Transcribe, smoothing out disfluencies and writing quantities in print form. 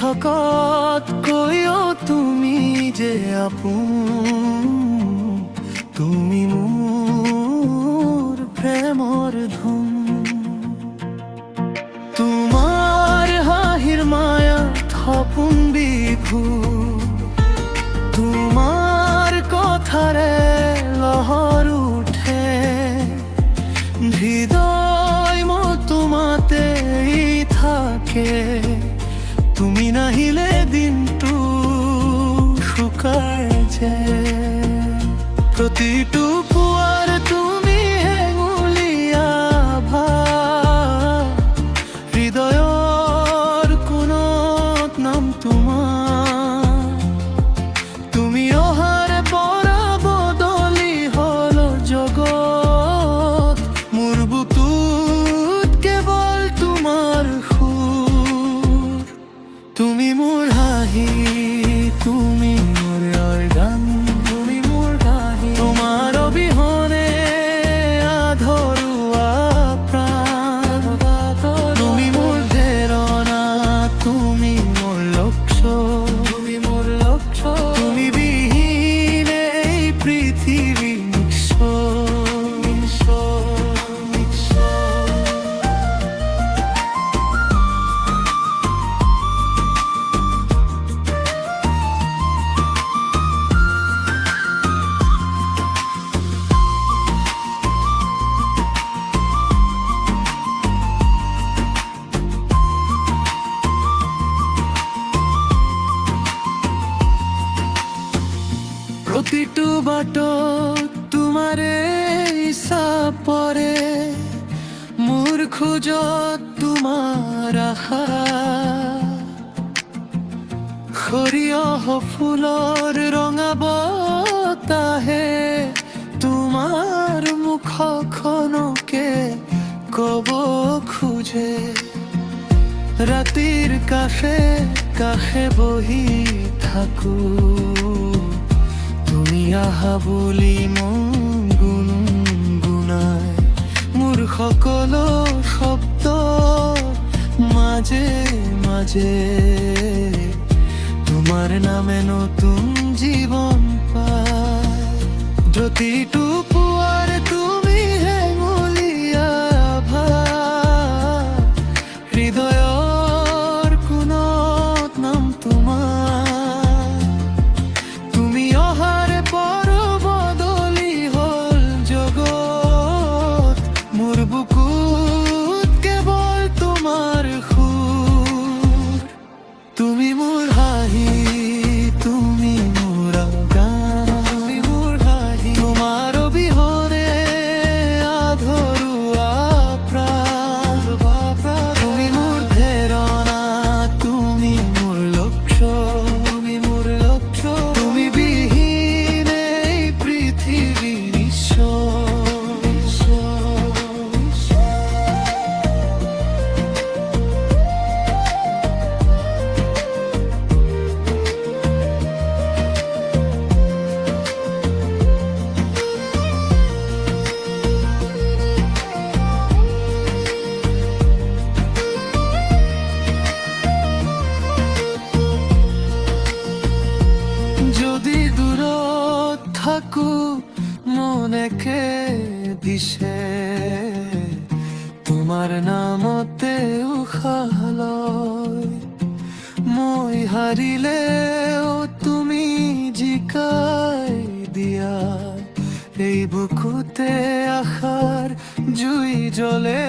ঠকত কৈও তুমি যে আপোন, তুমি মোৰ প্ৰেমৰ ধুন। তোমাৰ হাঁহিৰ মায়াত সপোন বিভোৰ, তোমাৰ কথাৰে লহৰ উঠে হৃদয়, তোমাতেই থাকে। তুমি নাহিলে দিনটো শুকাই যায়, প্ৰতিটো পুৱাৰ তুমি হেঙুলীয়া ভাৱ, হৃদয়ৰ কোণত নাম তোমাৰ। তুমি অহাৰ পৰা বদলি হল জগত, মোৰ বুকুত কেৱল তোমাৰ সুৰ। তুমি মোৰ হাঁহি, তুমি মোৰ গান, তুমি মোৰ হাঁহি, তোমাৰ অবিহনে আধৰুৱা প্ৰাণ। তুমি মোৰ প্ৰেৰণা, তুমি মোৰ লক্ষ্য, তুমি মোৰ লক্ষ্য, তুমি বিহীনে এই পৃথিৱী নিঃস্ব, নিঃস্ব, নিঃস্ব। প্ৰতিটো বাটত তোমাৰে ইচ্ছা পৰে, মোৰ খোজত তোমাৰ আশা। সৰিয়হ ফুলৰ ৰঙা বতাহে তোমাৰ মুখখনকে কব খোজে, ৰাতিৰ কাষে কাষে বহি থাকো, তুমি আহা বুলি মন গুণগুণাই। মোৰ সকলো শব্দ মাজে মাজে তোমাৰ নামে নতুন জীৱন পায়। প্ৰতিটো পুৱাৰ তুমি হেঙুলীয়া ভাৱ, হৃদয়ৰ কোণত নাম তোমাৰ। তুমি অহাৰ পৰ বদলি হল জগত, মোৰ বুকুত কেৱল তোমাৰ সুৰ। তুমি মোৰ হাঁহি, তুমি মোৰ গান, তুমি মোৰ হাঁহি, তোমাৰ অবিহনে আধৰুৱা প্ৰাণ। তুমি মোৰ প্ৰেৰণা, তুমি মোৰ লক্ষ্য, তুমি মোৰ লক্ষ্য, তুমি বিহীনে এই পৃথিৱী নিঃস্ব, নিঃস্ব, নিঃস্ব। যদি দূৰত থাকো মনেকে দিছে, তোমাৰ নামতে উশাহ লয়। মই হাৰিলেও তুমি জিকাই দিয়া, এই বুকুতে আশাৰ জুই জ্বলে।